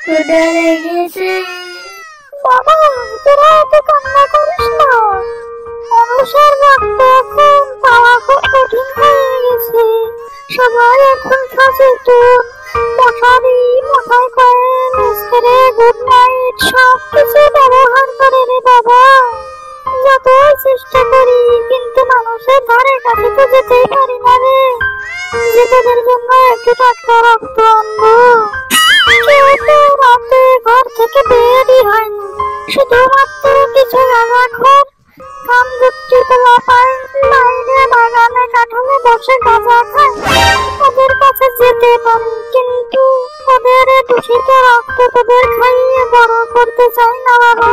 ক্ষুধা লেগেছে। বাবা, তোরা তো কান্না করিস না। মানুষের রক্ত এখন পাওয়া খুব কঠিন হয়ে গেছে। সবাই এখন সচেতন। মশারি, মশাই কয়েল, স্প্রে, গুড নাইট সবকিছু ব্যবহার করে রে বাবা। যতই চেষ্টা করি কিন্তু মানুষের ধারে কাছে তো যেতেই পারি না রে, যে তোদের জন্য একটু টাটকা রক্ত আনবো। কেউ তো রাতে ঘর থেকে বেরই হয়নি, শুধুমাত্র কিছু গাঁজাখোর কামযুক্তি পোলাপান বাইরে বাগানে কাঠলে বসে গাঁজা খায়। ওদের কাছে যেতে পারি কিন্তু ওদের দূষিত রক্ত তোদের খাইয়ে বড় করতে চাই না বাবা।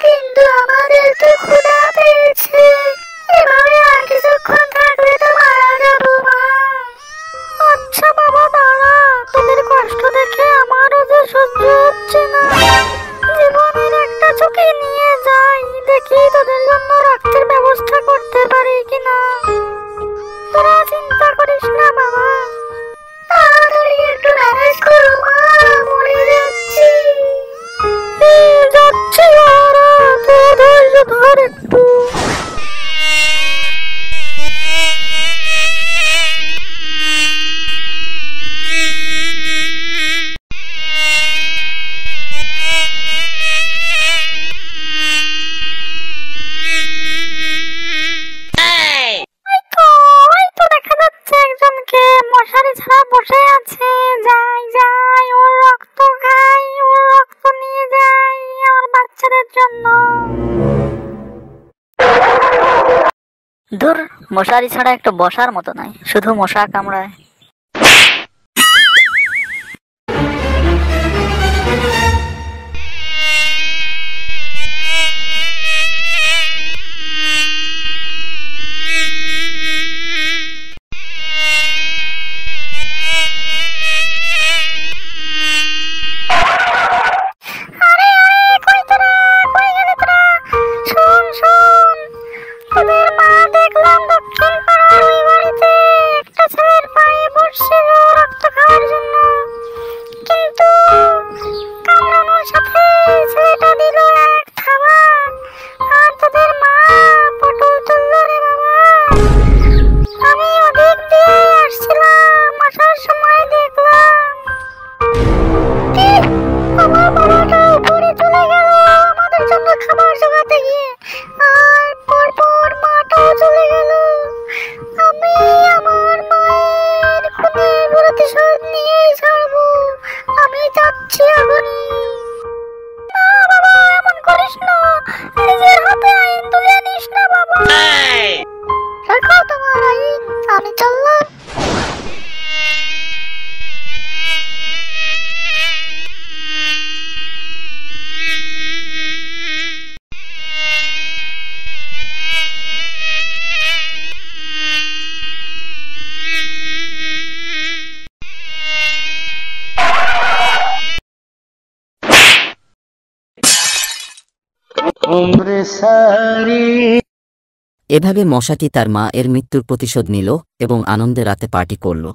কিন্তু আমাদের তো ক্ষুধা পেয়েছে, এভাবে আর কিছুক্ষণ থাকলে তো মারা যাবো মা। আচ্ছা বাবা দাঁড়া, তোদের কষ্ট দেখে আমারও যে সহ্য হচ্ছে না। জীবনের একটা ঝুঁকি নিয়ে যাই, দেখি তোদের জন্য রক্তের ব্যবস্থা করতে পারি কিনা। তোরা চিন্তা করিস না বাবা। তাড়াতাড়ি একটু ম্যানেজ করো মা, মরে যাচ্ছি। যাচ্ছি বাবা, তুই ধৈর্য ধর একটু। মশারি ছাড়া বসে আছে, যাই যাই ওর রক্ত খাই, ওর রক্ত নিয়ে যাই আমার বাচ্চাদের জন্য। দূর, মশারি ছাড়া একটু বসার মতো নাই, শুধু মশা কামড়ায়। এভাবে মশাটি তার মা এর মৃত্যুর প্রতিশোধ নিল এবং আনন্দে রাতে পার্টি করলো।